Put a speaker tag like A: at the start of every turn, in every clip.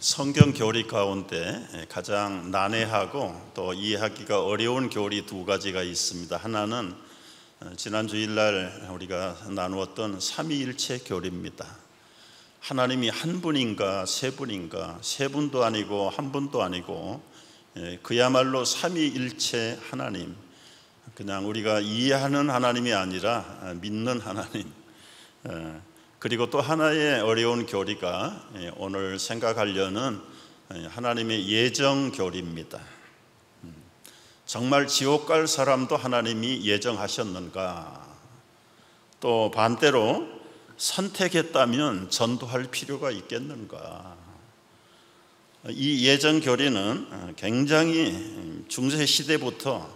A: 성경 교리 가운데 가장 난해하고 또 이해하기가 어려운 교리 두 가지가 있습니다. 하나는 지난 주일날 우리가 나누었던 삼위일체 교리입니다. 하나님이 한 분인가 세 분인가, 세 분도 아니고 한 분도 아니고 그야말로 삼위일체 하나님, 그냥 우리가 이해하는 하나님이 아니라 믿는 하나님. 그리고 또 하나의 어려운 교리가 오늘 생각하려는 하나님의 예정 교리입니다. 정말 지옥 갈 사람도 하나님이 예정하셨는가? 또 반대로 선택했다면 전도할 필요가 있겠는가? 이 예정 교리는 굉장히 중세 시대부터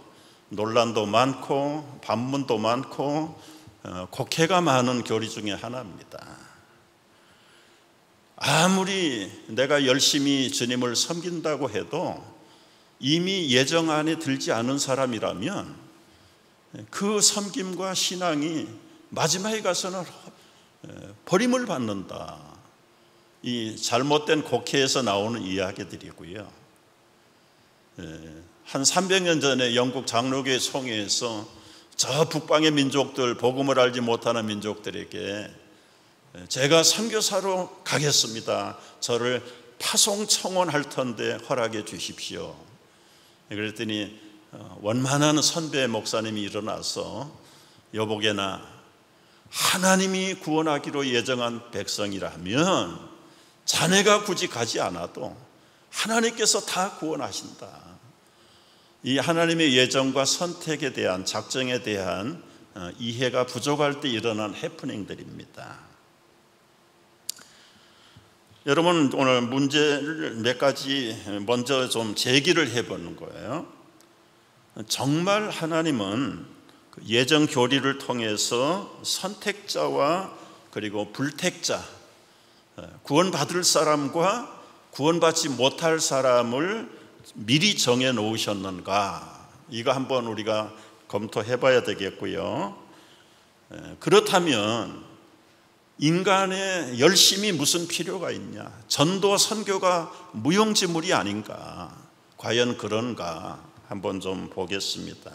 A: 논란도 많고 반문도 많고 곡해가 많은 교리 중에 하나입니다. 아무리 내가 열심히 주님을 섬긴다고 해도 이미 예정 안에 들지 않은 사람이라면 그 섬김과 신앙이 마지막에 가서는 버림을 받는다. 이 잘못된 곡해에서 나오는 이야기들이고요. 한 300년 전에 영국 장로교회 총회에서 저 북방의 민족들, 복음을 알지 못하는 민족들에게 제가 선교사로 가겠습니다. 저를 파송 청원할 텐데 허락해 주십시오. 그랬더니 원만한 선배 목사님이 일어나서 여보게나 하나님이 구원하기로 예정한 백성이라면 자네가 굳이 가지 않아도 하나님께서 다 구원하신다. 이 하나님의 예정과 선택에 대한, 작정에 대한 이해가 부족할 때 일어난 해프닝들입니다. 여러분, 오늘 문제를 몇 가지 먼저 좀 제기를 해보는 거예요. 정말 하나님은 예정 교리를 통해서 선택자와 그리고 불택자, 구원받을 사람과 구원받지 못할 사람을 미리 정해 놓으셨는가? 이거 한번 우리가 검토해 봐야 되겠고요. 그렇다면 인간의 열심이 무슨 필요가 있냐? 전도 선교가 무용지물이 아닌가? 과연 그런가? 한번 좀 보겠습니다.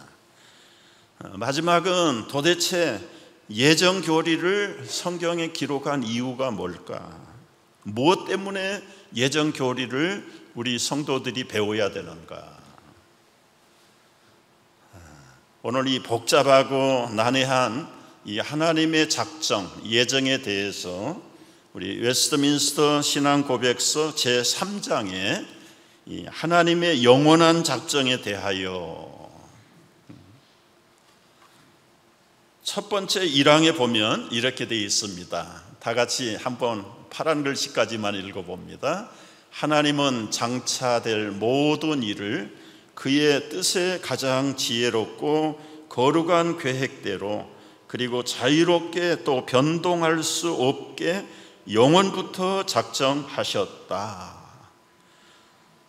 A: 마지막은 도대체 예정 교리를 성경에 기록한 이유가 뭘까? 무엇 때문에 예정 교리를 우리 성도들이 배워야 되는가? 오늘 이 복잡하고 난해한 이 하나님의 작정, 예정에 대해서 우리 웨스트민스터 신앙고백서 제3장에 이 하나님의 영원한 작정에 대하여 첫 번째 1항에 보면 이렇게 되어 있습니다. 다 같이 한번 파란 글씨까지만 읽어봅니다. 하나님은 장차될 모든 일을 그의 뜻에 가장 지혜롭고 거룩한 계획대로 그리고 자유롭게 또 변동할 수 없게 영원부터 작정하셨다.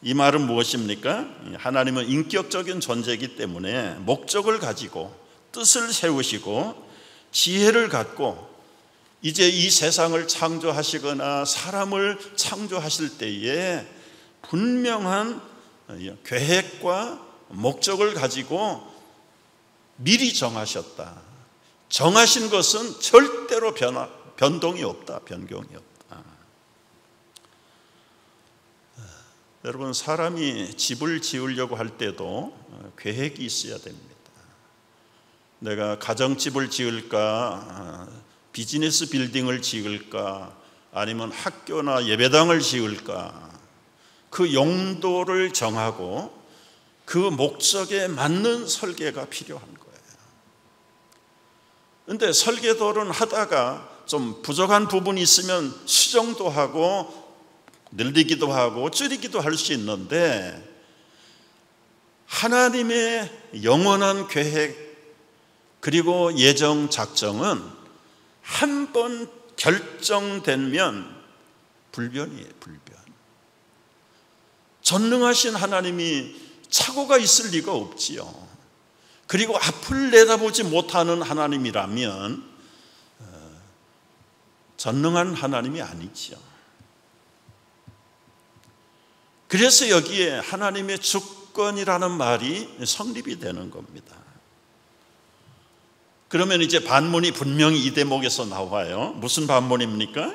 A: 이 말은 무엇입니까? 하나님은 인격적인 존재이기 때문에 목적을 가지고 뜻을 세우시고 지혜를 갖고 이제 이 세상을 창조하시거나 사람을 창조하실 때에 분명한 계획과 목적을 가지고 미리 정하셨다. 정하신 것은 절대로 변동이 없다. 변경이 없다. 여러분, 사람이 집을 지으려고 할 때도 계획이 있어야 됩니다. 내가 가정집을 지을까, 비즈니스 빌딩을 지을까, 아니면 학교나 예배당을 지을까, 그 용도를 정하고 그 목적에 맞는 설계가 필요한 거예요. 그런데 설계도는 하다가 좀 부족한 부분이 있으면 수정도 하고 늘리기도 하고 줄이기도 할 수 있는데 하나님의 영원한 계획 그리고 예정 작정은 한 번 결정되면 불변이에요. 불변. 전능하신 하나님이 착오가 있을 리가 없지요. 그리고 앞을 내다보지 못하는 하나님이라면 전능한 하나님이 아니지요. 그래서 여기에 하나님의 주권이라는 말이 성립이 되는 겁니다. 그러면 이제 반문이 분명히 이 대목에서 나와요. 무슨 반문입니까?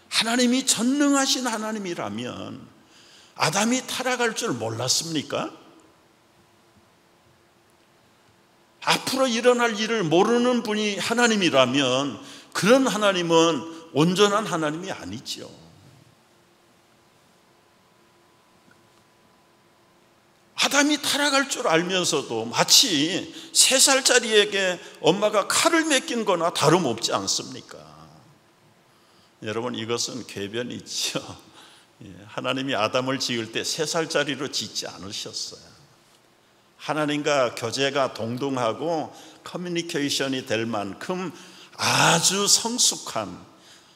A: 하나님이 전능하신 하나님이라면 아담이 타락할 줄 몰랐습니까? 앞으로 일어날 일을 모르는 분이 하나님이라면 그런 하나님은 온전한 하나님이 아니죠. 아담이 타락할 줄 알면서도 마치 3살짜리에게 엄마가 칼을 맡긴 거나 다름없지 않습니까? 여러분, 이것은 궤변이죠. 하나님이 아담을 지을 때 3살짜리로 짓지 않으셨어요. 하나님과 교제가 동등하고 커뮤니케이션이 될 만큼 아주 성숙한,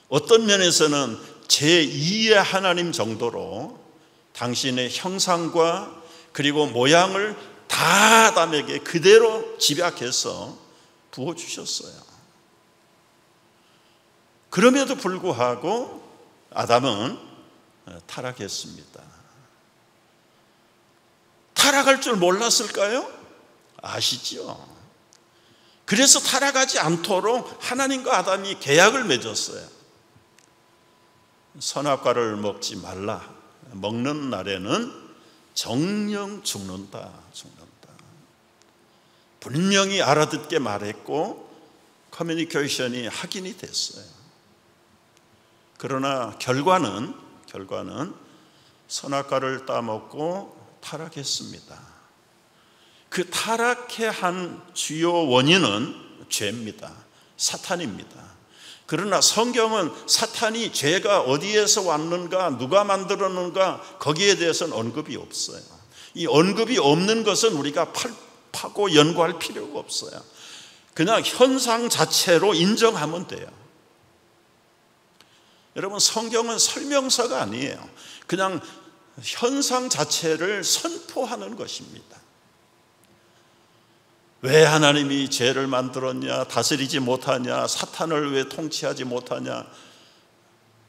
A: 어떤 면에서는 제2의 하나님 정도로 당신의 형상과 그리고 모양을 다 아담에게 그대로 집약해서 부어주셨어요. 그럼에도 불구하고 아담은 타락했습니다. 타락할 줄 몰랐을까요? 아시죠? 그래서 타락하지 않도록 하나님과 아담이 계약을 맺었어요. 선악과를 먹지 말라. 먹는 날에는 정령 죽는다. 분명히 알아듣게 말했고 커뮤니케이션이 확인이 됐어요. 그러나 결과는 선악과를 따먹고 타락했습니다. 그 타락해 한 주요 원인은 죄입니다. 사탄입니다. 그러나 성경은 사탄이 죄가 어디에서 왔는가, 누가 만들었는가 거기에 대해서는 언급이 없어요. 이 언급이 없는 것은 우리가 파고 연구할 필요가 없어요. 그냥 현상 자체로 인정하면 돼요. 여러분, 성경은 설명서가 아니에요. 그냥 현상 자체를 선포하는 것입니다. 왜 하나님이 죄를 만들었냐, 다스리지 못하냐, 사탄을 왜 통치하지 못하냐.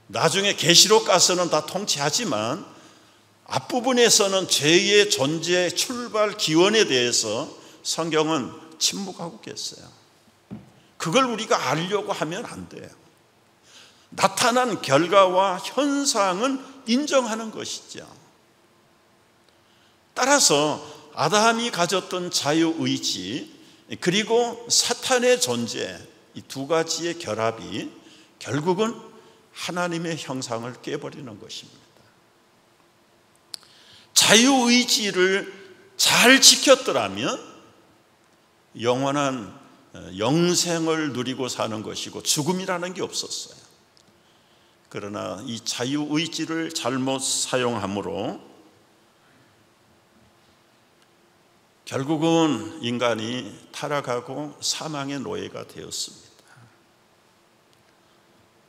A: 나중에 계시록 가서는 다 통치하지만 앞부분에서는 죄의 존재, 출발 기원에 대해서 성경은 침묵하고 계세요. 그걸 우리가 알려고 하면 안 돼요. 나타난 결과와 현상은 인정하는 것이죠. 따라서 아담이 가졌던 자유의지 그리고 사탄의 존재, 이 두 가지의 결합이 결국은 하나님의 형상을 깨버리는 것입니다. 자유의지를 잘 지켰더라면 영원한 영생을 누리고 사는 것이고 죽음이라는 게 없었어요. 그러나 이 자유의지를 잘못 사용함으로 결국은 인간이 타락하고 사망의 노예가 되었습니다.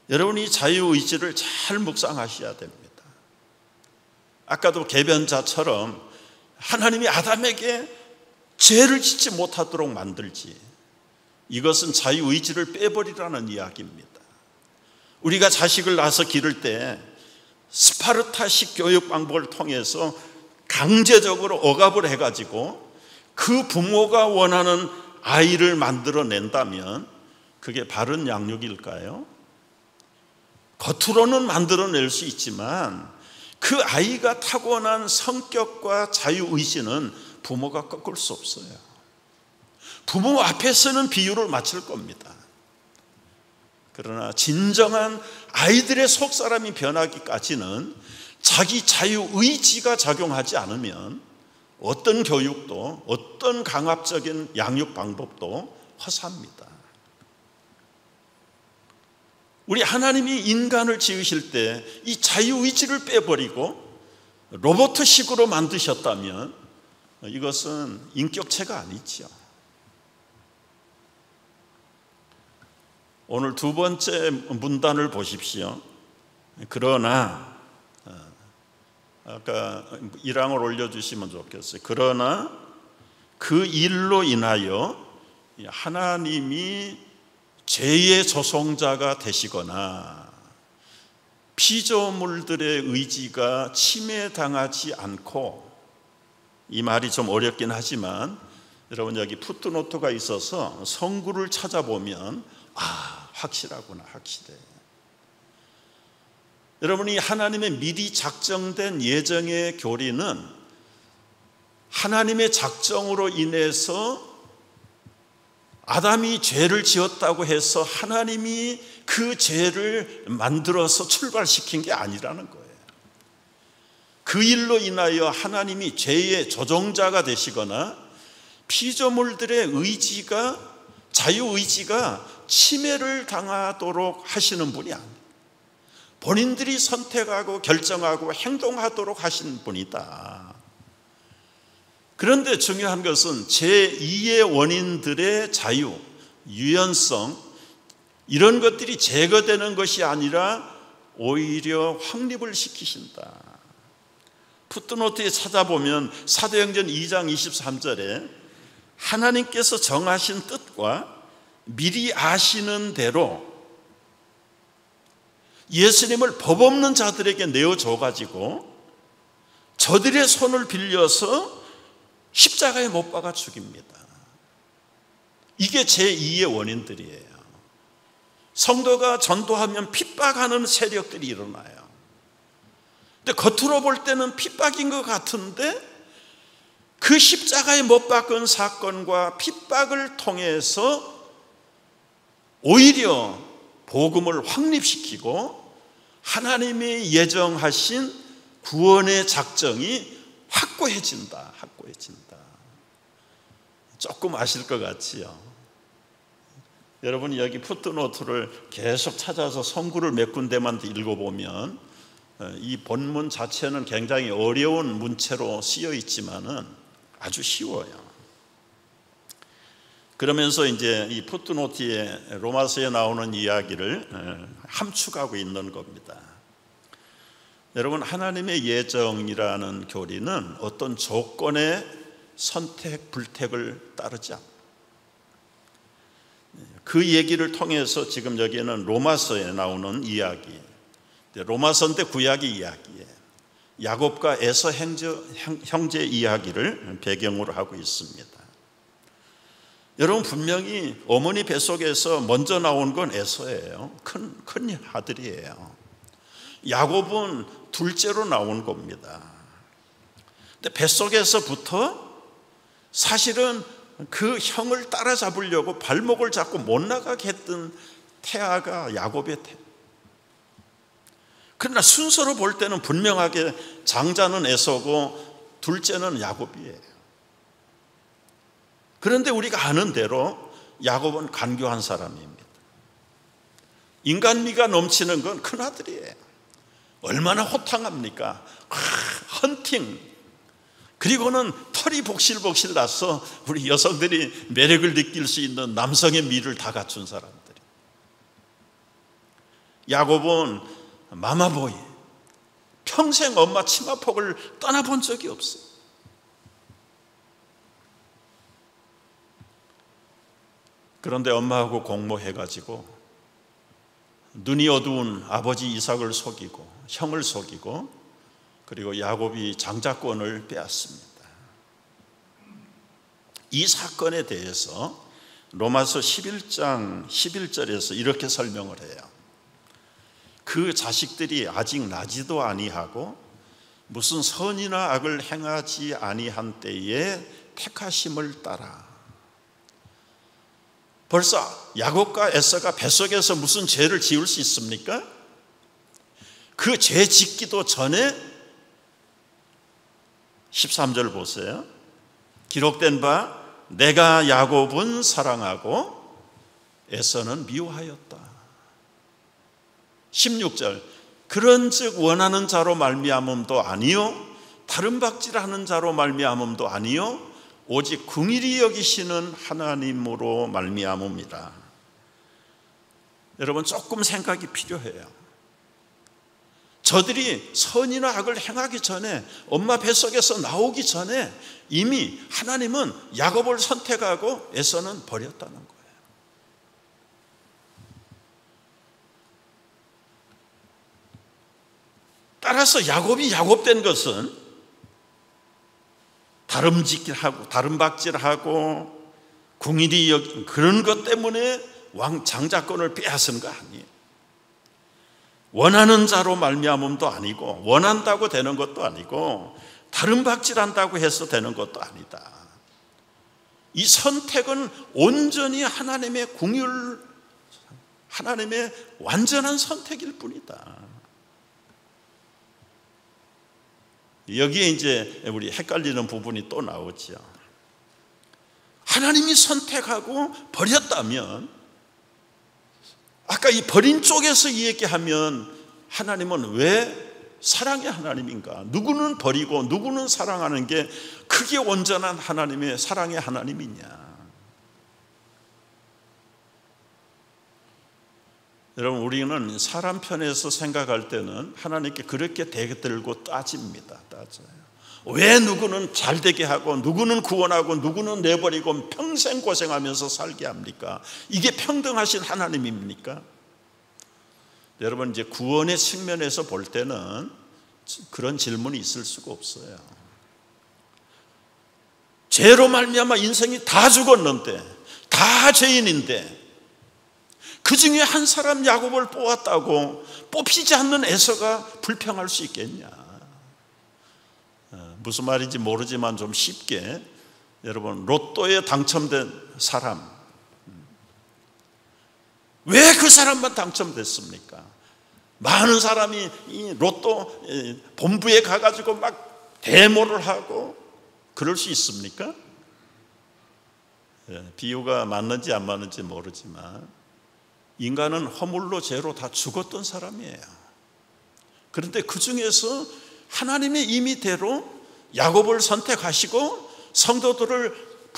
A: 여러분이 자유의지를 잘 묵상하셔야 됩니다. 아까도 계변자처럼 하나님이 아담에게 죄를 짓지 못하도록 만들지, 이것은 자유의지를 빼버리라는 이야기입니다. 우리가 자식을 낳아서 기를 때 스파르타식 교육 방법을 통해서 강제적으로 억압을 해가지고 그 부모가 원하는 아이를 만들어낸다면 그게 바른 양육일까요? 겉으로는 만들어낼 수 있지만 그 아이가 타고난 성격과 자유의지는 부모가 꺾을 수 없어요. 부모 앞에서는 비유를 맞출 겁니다. 그러나 진정한 아이들의 속사람이 변하기까지는 자기 자유의지가 작용하지 않으면 어떤 교육도, 어떤 강압적인 양육 방법도 허사합니다. 우리 하나님이 인간을 지으실 때 이 자유의지를 빼버리고 로봇식으로 만드셨다면 이것은 인격체가 아니죠. 오늘 두 번째 문단을 보십시오. 그러나, 아까 1항을 올려주시면 좋겠어요. 그러나 그 일로 인하여 하나님이 죄의 조성자가 되시거나 피조물들의 의지가 침해당하지 않고, 이 말이 좀 어렵긴 하지만 여러분 여기 풋노트가 있어서 성구를 찾아보면 확실하구나, 확실해. 여러분이 하나님의 미리 작정된 예정의 교리는 하나님의 작정으로 인해서 아담이 죄를 지었다고 해서 하나님이 그 죄를 만들어서 출발시킨 게 아니라는 거예요. 그 일로 인하여 하나님이 죄의 조종자가 되시거나 피조물들의 의지가, 자유의지가 침해를 당하도록 하시는 분이 아니에요. 본인들이 선택하고 결정하고 행동하도록 하신 분이다. 그런데 중요한 것은 제2의 원인들의 자유, 유연성, 이런 것들이 제거되는 것이 아니라 오히려 확립을 시키신다. 풋노트에 찾아보면 사도행전 2장 23절에 하나님께서 정하신 뜻과 미리 아시는 대로 예수님을 법 없는 자들에게 내어줘가지고 저들의 손을 빌려서 십자가에 못 박아 죽입니다. 이게 제2의 원인들이에요. 성도가 전도하면 핍박하는 세력들이 일어나요. 근데 겉으로 볼 때는 핍박인 것 같은데 그 십자가에 못 박은 사건과 핍박을 통해서 오히려 복음을 확립시키고 하나님이 예정하신 구원의 작정이 확고해진다. 조금 아실 것 같지요? 여러분이 여기 풋노트를 계속 찾아서 성구를 몇 군데만 읽어보면 이 본문 자체는 굉장히 어려운 문체로 쓰여 있지만은 아주 쉬워요. 그러면서 이제 이 풋노트에 로마서에 나오는 이야기를 함축하고 있는 겁니다. 여러분, 하나님의 예정이라는 교리는 어떤 조건의 선택, 불택을 따르지 않습니다. 그 얘기를 통해서 지금 여기에는 로마서에 나오는 이야기, 로마서인데 구약의 이야기예요. 야곱과 에서 형제 이야기를 배경으로 하고 있습니다. 여러분, 분명히 어머니 뱃속에서 먼저 나온 건 에서예요. 큰 아들이에요. 야곱은 둘째로 나온 겁니다. 근데 뱃속에서부터 사실은 그 형을 따라잡으려고 발목을 잡고 못 나가게 했던 태아가 야곱의 태아. 그러나 순서로 볼 때는 분명하게 장자는 에서고 둘째는 야곱이에요. 그런데 우리가 아는 대로 야곱은 간교한 사람입니다. 인간미가 넘치는 건 큰아들이에요. 얼마나 호탕합니까? 헌팅, 그리고는 털이 복실복실 나서 우리 여성들이 매력을 느낄 수 있는 남성의 미를 다 갖춘 사람들이. 야곱은 마마보이, 평생 엄마 치마폭을 떠나본 적이 없어요. 그런데 엄마하고 공모해가지고 눈이 어두운 아버지 이삭을 속이고 형을 속이고, 그리고 야곱이 장자권을 빼앗습니다. 이 사건에 대해서 로마서 11장 11절에서 이렇게 설명을 해요. 그 자식들이 아직 나지도 아니하고 무슨 선이나 악을 행하지 아니한 때에 택하심을 따라. 벌써 야곱과 에서가 뱃속에서 무슨 죄를 지을 수 있습니까? 그 죄 짓기도 전에 13절 보세요. 기록된 바 내가 야곱은 사랑하고 에서는 미워하였다. 16절 그런즉 원하는 자로 말미암음도 아니요 다른 박질하는 자로 말미암음도 아니요 오직 긍휼히 여기시는 하나님으로 말미암음이라. 여러분, 조금 생각이 필요해요. 저들이 선이나 악을 행하기 전에, 엄마 뱃속에서 나오기 전에 이미 하나님은 야곱을 선택하고 에서는 버렸다는 거예요. 따라서 야곱이 야곱된 것은 다름질하고 다름박질하고 궁일이 그런 것 때문에 왕 장자권을 빼앗은 거 아니에요. 원하는 자로 말미암음도 아니고 원한다고 되는 것도 아니고 다름박질한다고 해서 되는 것도 아니다. 이 선택은 온전히 하나님의 궁율, 하나님의 완전한 선택일 뿐이다. 여기에 이제 우리 헷갈리는 부분이 또 나오죠. 하나님이 선택하고 버렸다면, 아까 이 버린 쪽에서 이야기하면 하나님은 왜 사랑의 하나님인가? 누구는 버리고 누구는 사랑하는 게 크게 온전한 하나님의 사랑의 하나님이냐? 여러분, 우리는 사람 편에서 생각할 때는 하나님께 그렇게 대들고 따집니다. 따져요. 왜 누구는 잘되게 하고 누구는 구원하고 누구는 내버리고 평생 고생하면서 살게 합니까? 이게 평등하신 하나님입니까? 여러분, 이제 구원의 측면에서 볼 때는 그런 질문이 있을 수가 없어요. 죄로 말미암아 인생이 다 죽었는데, 다 죄인인데 그 중에 한 사람 야곱을 뽑았다고 뽑히지 않는 에서가 불평할 수 있겠냐? 무슨 말인지 모르지만 좀 쉽게, 여러분, 로또에 당첨된 사람, 왜 그 사람만 당첨됐습니까? 많은 사람이 이 로또 본부에 가가지고 막 데모를 하고 그럴 수 있습니까? 비유가 맞는지 안 맞는지 모르지만 인간은 허물로 죄로 다 죽었던 사람이에요. 그런데 그 중에서 하나님의 임의대로 야곱을 선택하시고 성도들을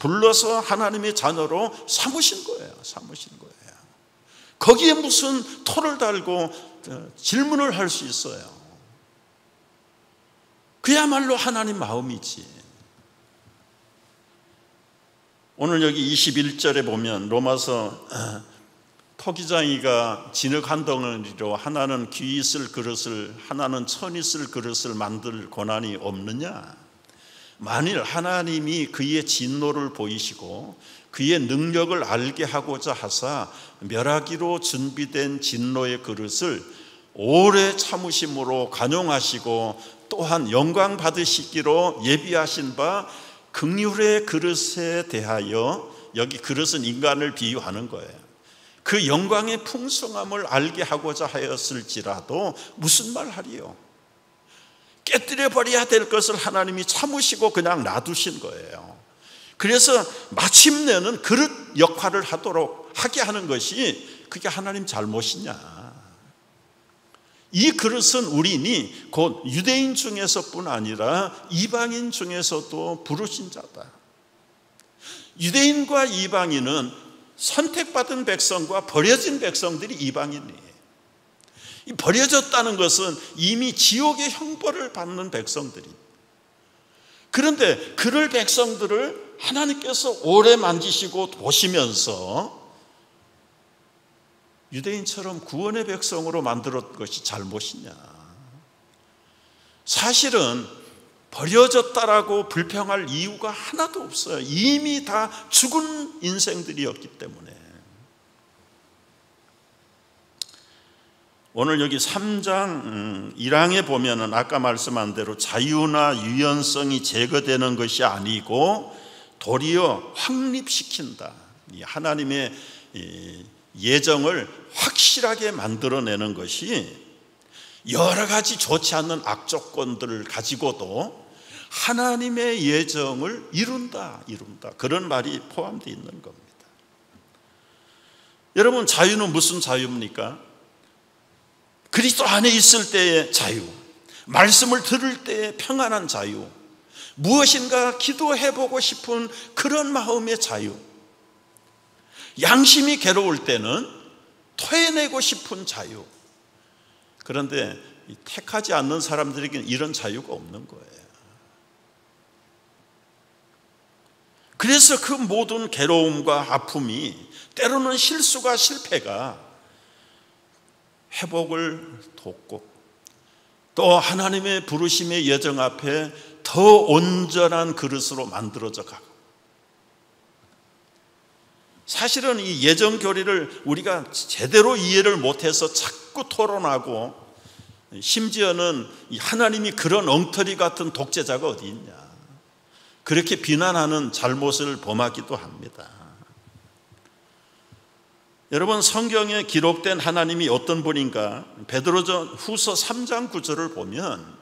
A: 불러서 하나님의 자녀로 삼으신 거예요. 삼으신 거예요. 거기에 무슨 토를 달고 질문을 할 수 있어요? 그야말로 하나님 마음이지. 오늘 여기 21절에 보면 로마서 토기장이가 진흙 한 덩어리로 하나는 귀 있을 그릇을 하나는 천 있을 그릇을 만들 권한이 없느냐? 만일 하나님이 그의 진노를 보이시고 그의 능력을 알게 하고자 하사 멸하기로 준비된 진노의 그릇을 오래 참으심으로 간용하시고 또한 영광 받으시기로 예비하신 바 긍휼의 그릇에 대하여, 여기 그릇은 인간을 비유하는 거예요. 그 영광의 풍성함을 알게 하고자 하였을지라도 무슨 말 하리요? 깨뜨려 버려야 될 것을 하나님이 참으시고 그냥 놔두신 거예요. 그래서 마침내는 그릇 역할을 하게 하는 것이 그게 하나님 잘못이냐? 이 그릇은 우리니 곧 유대인 중에서뿐 아니라 이방인 중에서도 부르신 자다. 유대인과 이방인은 선택받은 백성과 버려진 백성들이 이방인이에요. 이 버려졌다는 것은 이미 지옥의 형벌을 받는 백성들이. 그런데 그럴 백성들을 하나님께서 오래 만지시고 보시면서 유대인처럼 구원의 백성으로 만들었던 것이 잘못이냐? 사실은 버려졌다라고 불평할 이유가 하나도 없어요. 이미 다 죽은 인생들이었기 때문에. 오늘 여기 3장 1항에 보면은 아까 말씀한 대로 자유나 유연성이 제거되는 것이 아니고 도리어 확립시킨다. 하나님의 예정을 확실하게 만들어내는 것이 여러 가지 좋지 않는 악조건들을 가지고도 하나님의 예정을 이룬다. 그런 말이 포함되어 있는 겁니다. 여러분, 자유는 무슨 자유입니까? 그리스도 안에 있을 때의 자유, 말씀을 들을 때의 평안한 자유, 무엇인가 기도해보고 싶은 그런 마음의 자유, 양심이 괴로울 때는 토해내고 싶은 자유. 그런데 택하지 않는 사람들에게는 이런 자유가 없는 거예요. 그래서 그 모든 괴로움과 아픔이, 때로는 실수가 실패가 회복을 돕고 또 하나님의 부르심의 예정 앞에 더 온전한 그릇으로 만들어져 가고, 사실은 이 예정 교리를 우리가 제대로 이해를 못해서 자꾸 토론하고, 심지어는 하나님이 그런 엉터리 같은 독재자가 어디 있냐, 그렇게 비난하는 잘못을 범하기도 합니다. 여러분, 성경에 기록된 하나님이 어떤 분인가? 베드로전후서 3장 9절을 보면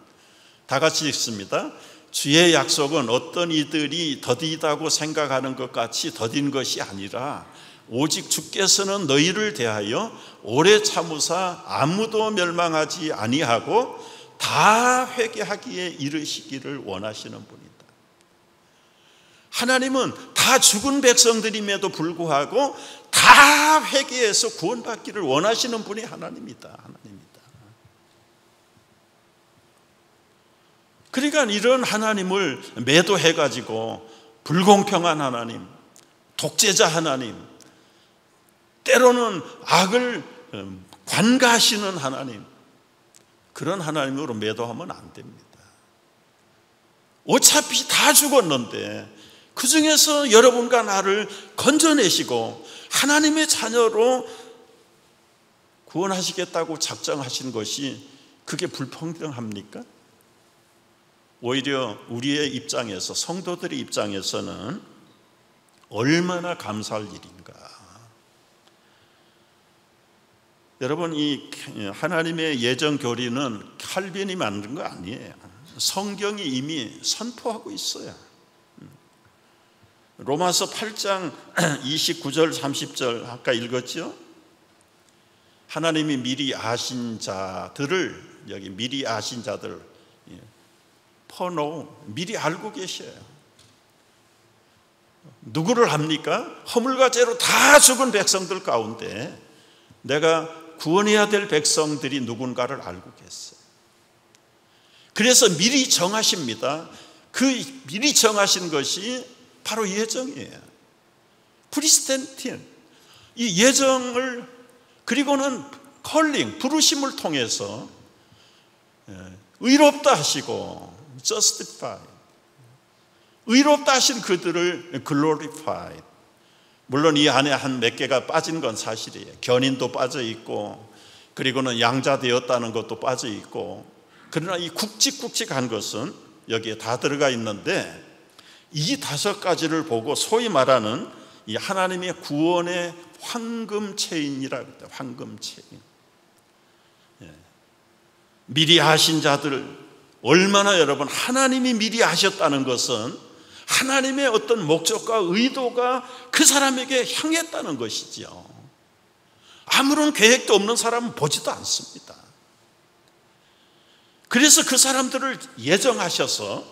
A: 다 같이 읽습니다. 주의 약속은 어떤 이들이 더디다고 생각하는 것 같이 더딘 것이 아니라 오직 주께서는 너희를 대하여 오래 참으사 아무도 멸망하지 아니하고 다 회개하기에 이르시기를 원하시는 분이다. 하나님은 다 죽은 백성들임에도 불구하고 다 회개해서 구원받기를 원하시는 분이 하나님이다. 그러니까 이런 하나님을 매도해가지고 불공평한 하나님, 독재자 하나님, 때로는 악을 관가하시는 하나님, 그런 하나님으로 매도하면 안 됩니다. 어차피 다 죽었는데 그 중에서 여러분과 나를 건져내시고 하나님의 자녀로 구원하시겠다고 작정하신 것이 그게 불평등합니까? 오히려 우리의 입장에서, 성도들의 입장에서는 얼마나 감사할 일인가. 여러분, 이 하나님의 예정 교리는 칼빈이 만든 거 아니에요. 성경이 이미 선포하고 있어요. 로마서 8장 29절 30절 아까 읽었죠? 하나님이 미리 아신 자들을, 여기 미리 아신 자들, 포노, 미리 알고 계셔요. 누구를 합니까? 허물과 죄로 다 죽은 백성들 가운데 내가 구원해야 될 백성들이 누군가를 알고 계세요. 그래서 미리 정하십니다. 그 미리 정하신 것이 바로 예정이에요. 프리스텐틴, 이 예정을, 그리고는 컬링, 부르심을 통해서 의롭다 하시고 justify, 의롭다 하신 그들을 glorify. 물론 이 안에 한 몇 개가 빠진 건 사실이에요. 견인도 빠져 있고, 그리고는 양자 되었다는 것도 빠져 있고, 그러나 이 굵직굵직한 것은 여기에 다 들어가 있는데, 이 5가지를 보고 소위 말하는 이 하나님의 구원의 황금 체인이라고 합니다. 황금 체인. 미리 하신 자들, 얼마나 여러분, 하나님이 미리 하셨다는 것은 하나님의 어떤 목적과 의도가 그 사람에게 향했다는 것이지요. 아무런 계획도 없는 사람은 보지도 않습니다. 그래서 그 사람들을 예정하셔서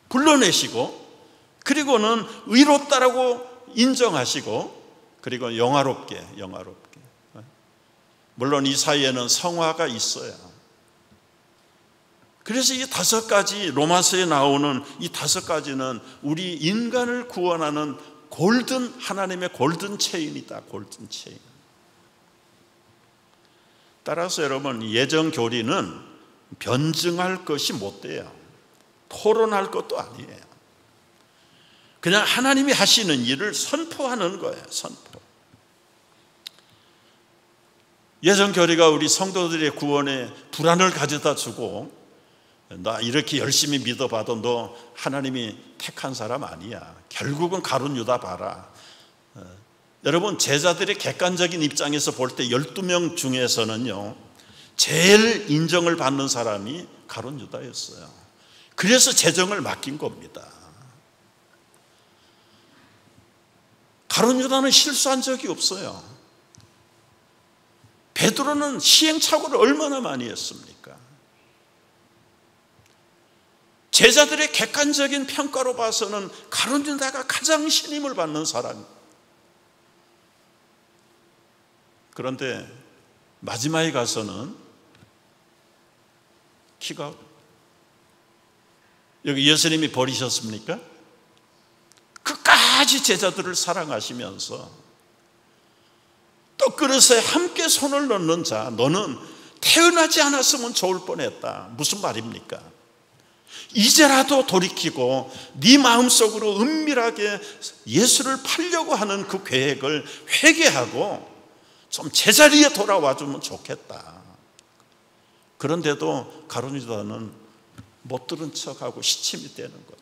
A: 불러내시고, 그리고는 의롭다라고 인정하시고, 그리고 영화롭게. 물론 이 사이에는 성화가 있어요. 그래서 이 5가지, 로마서에 나오는 이 5가지는 우리 인간을 구원하는 하나님의 골든 체인이다. 골든 체인. 따라서 여러분, 예정 교리는 변증할 것이 못 돼요. 토론할 것도 아니에요. 그냥 하나님이 하시는 일을 선포하는 거예요. 선포. 예정 교리가 우리 성도들의 구원에 불안을 가져다 주고, 나 이렇게 열심히 믿어봐도 너 하나님이 택한 사람 아니야. 결국은 가룟 유다 봐라. 여러분, 제자들의 객관적인 입장에서 볼 때 12명 중에서는요, 제일 인정을 받는 사람이 가룟 유다였어요. 그래서 재정을 맡긴 겁니다. 가룟 유다는 실수한 적이 없어요. 베드로는 시행착오를 얼마나 많이 했습니까? 제자들의 객관적인 평가로 봐서는 가룟 유다가 가장 신임을 받는 사람. 그런데 마지막에 가서는 키가, 여기 예수님이 버리셨습니까? 끝까지 제자들을 사랑하시면서 떡그릇에 함께 손을 넣는 자, 너는 태어나지 않았으면 좋을 뻔했다. 무슨 말입니까? 이제라도 돌이키고 네 마음속으로 은밀하게 예수를 팔려고 하는 그 계획을 회개하고 좀 제자리에 돌아와 주면 좋겠다. 그런데도 가룟 유다는 못 들은 척하고 시침이 되는 거예요.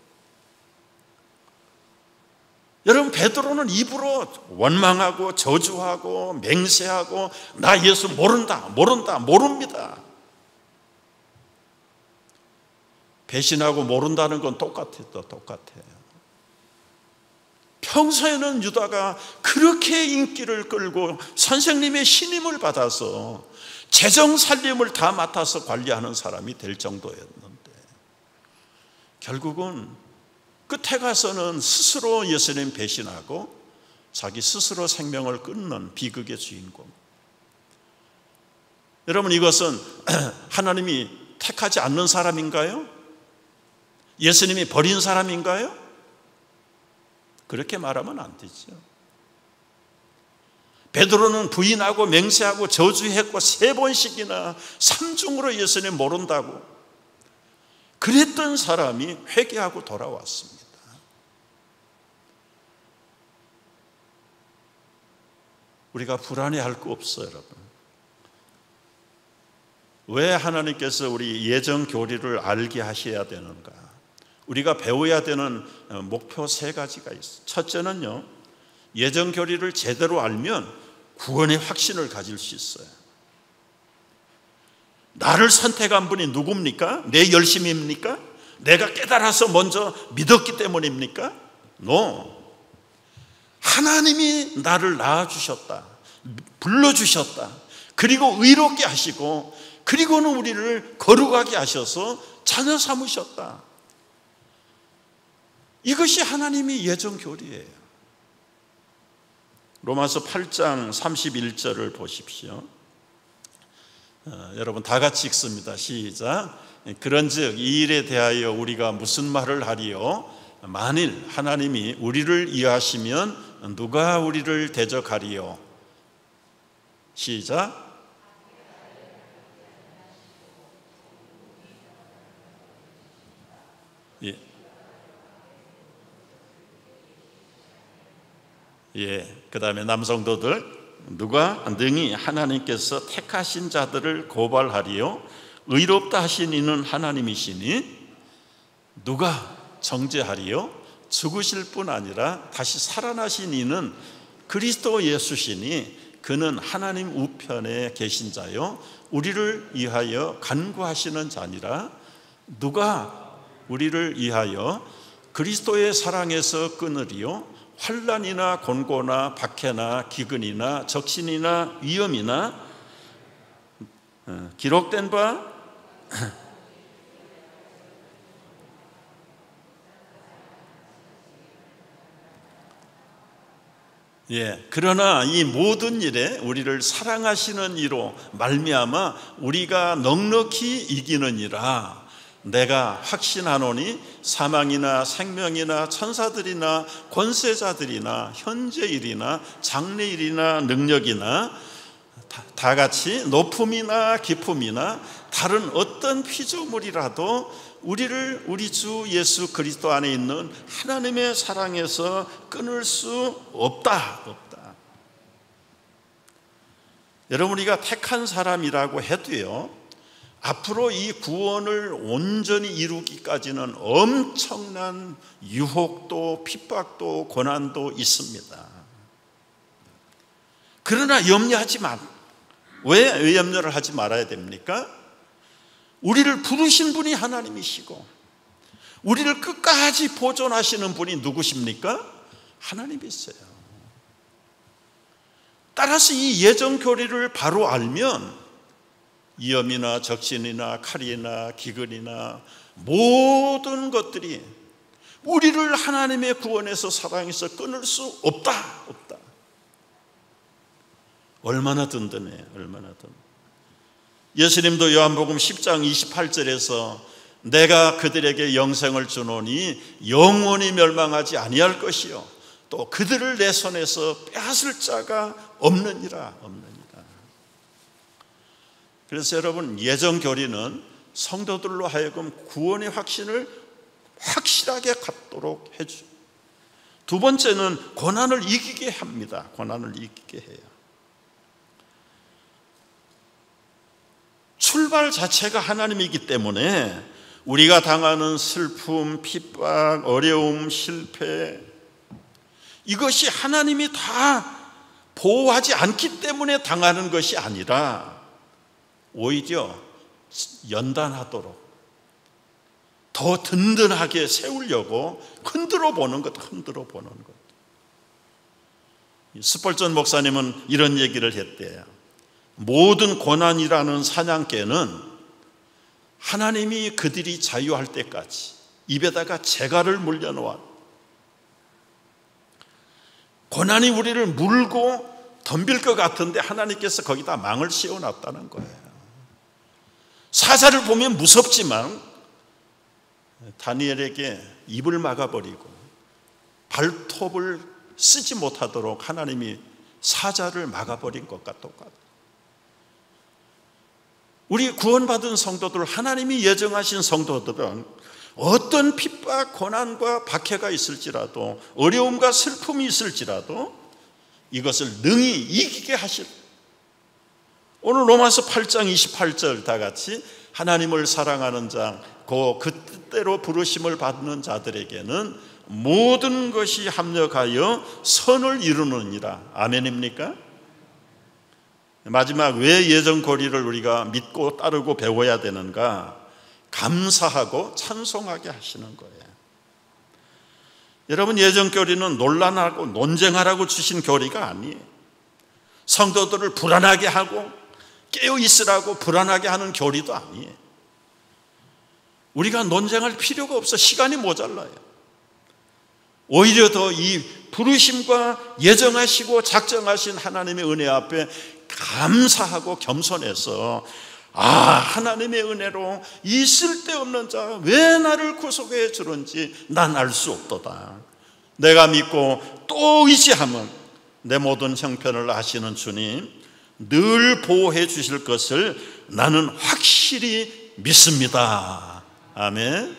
A: 여러분, 베드로는 입으로 원망하고 저주하고 맹세하고 나 예수 모릅니다. 배신하고 모른다는 건 똑같아요. 평소에는 유다가 그렇게 인기를 끌고 선생님의 신임을 받아서 재정 살림을 다 맡아서 관리하는 사람이 될 정도였는데, 결국은 끝에 가서는 스스로 예수님 배신하고 자기 스스로 생명을 끊는 비극의 주인공. 여러분, 이것은 하나님이 택하지 않는 사람인가요? 예수님이 버린 사람인가요? 그렇게 말하면 안 되죠. 베드로는 부인하고 맹세하고 저주했고 3번씩이나 삼중으로 예수님 모른다고 그랬던 사람이 회개하고 돌아왔습니다. 우리가 불안해할 거 없어요, 여러분. 왜 하나님께서 우리 예정 교리를 알게 하셔야 되는가? 우리가 배워야 되는 목표 3가지가 있어요. 첫째는요, 예정 교리를 제대로 알면 구원의 확신을 가질 수 있어요. 나를 선택한 분이 누굽니까? 내 열심입니까? 내가 깨달아서 먼저 믿었기 때문입니까? No. 하나님이 나를 낳아주셨다, 불러주셨다, 그리고 의롭게 하시고, 그리고는 우리를 거룩하게 하셔서 자녀 삼으셨다. 이것이 하나님의 예정 교리예요. 로마서 8장 31절을 보십시오. 여러분 다 같이 읽습니다. 시작. 그런즉 이 일에 대하여 우리가 무슨 말을 하리요? 만일 하나님이 우리를 이해하시면 누가 우리를 대적하리요? 시작. 그 다음에 남성도들, 누가 능히 하나님께서 택하신 자들을 고발하리요? 의롭다 하신 이는 하나님이시니 누가 정죄하리요? 죽으실 뿐 아니라 다시 살아나신 이는 그리스도 예수시니 그는 하나님 우편에 계신 자요 우리를 위하여 간구하시는 자니라. 누가 우리를 위하여 그리스도의 사랑에서 끊으리요? 환난이나 곤고나 박해나 기근이나 적신이나 위험이나 기록된 바 그러나 이 모든 일에 우리를 사랑하시는 이로 말미암아 우리가 넉넉히 이기느니라. 내가 확신하노니 사망이나 생명이나 천사들이나 권세자들이나 현재일이나 장래일이나 능력이나 다 같이 높음이나 깊음이나 다른 어떤 피조물이라도 우리를 우리 주 예수 그리스도 안에 있는 하나님의 사랑에서 끊을 수 없다. 여러분, 우리가 택한 사람이라고 해도요, 앞으로 이 구원을 온전히 이루기까지는 엄청난 유혹도 핍박도 고난도 있습니다. 그러나 염려하지 마. 왜 염려를 하지 말아야 됩니까? 우리를 부르신 분이 하나님이시고 우리를 끝까지 보존하시는 분이 누구십니까? 하나님이세요. 따라서 이 예정 교리를 바로 알면 위험이나 적신이나 칼이나 기근이나 모든 것들이 우리를 하나님의 구원에서 사랑해서 끊을 수 없다. 얼마나 든든해요. 얼마나 든든해. 예수님도 요한복음 10장 28절에서 내가 그들에게 영생을 주노니 영원히 멸망하지 아니할 것이요 또 그들을 내 손에서 빼앗을 자가 없느니라. 그래서 여러분, 예정교리는 성도들로 하여금 구원의 확신을 확실하게 갖도록 해줘. 두 번째는 고난을 이기게 합니다. 고난을 이기게 해요. 출발 자체가 하나님이기 때문에 우리가 당하는 슬픔, 핍박, 어려움, 실패, 이것이 하나님이 다 보호하지 않기 때문에 당하는 것이 아니라 오히려 연단하도록 더 든든하게 세우려고 흔들어 보는 것. 스펄전 목사님은 이런 얘기를 했대요. 모든 고난이라는 사냥개는 하나님이 그들이 자유할 때까지 입에다가 재갈을 물려놓아. 고난이 우리를 물고 덤빌 것 같은데 하나님께서 거기다 망을 씌워놨다는 거예요. 사자를 보면 무섭지만 다니엘에게 입을 막아버리고 발톱을 쓰지 못하도록 하나님이 사자를 막아버린 것과 똑같아요. 우리 구원받은 성도들, 하나님이 예정하신 성도들은 어떤 핍박, 고난과 박해가 있을지라도, 어려움과 슬픔이 있을지라도 이것을 능히 이기게 하실. 오늘 로마서 8장 28절 다 같이 하나님을 사랑하는 자, 그 뜻대로 부르심을 받는 자들에게는 모든 것이 합력하여 선을 이루느니라. 아멘입니까? 마지막, 왜 예정고리를 우리가 믿고 따르고 배워야 되는가? 감사하고 찬송하게 하시는 거예요. 여러분, 예정교리는 논란하고 논쟁하라고 주신 교리가 아니에요. 성도들을 불안하게 하고 깨어 있으라고 불안하게 하는 교리도 아니에요. 우리가 논쟁할 필요가 없어. 시간이 모자라요. 오히려 더 이 부르심과 예정하시고 작정하신 하나님의 은혜 앞에 감사하고 겸손해서, 하나님의 은혜로 이 쓸데없는 자 왜 나를 구속해 주는지 난 알 수 없도다. 내가 믿고 또 의지하면 내 모든 형편을 아시는 주님 늘 보호해 주실 것을 나는 확실히 믿습니다. 아멘.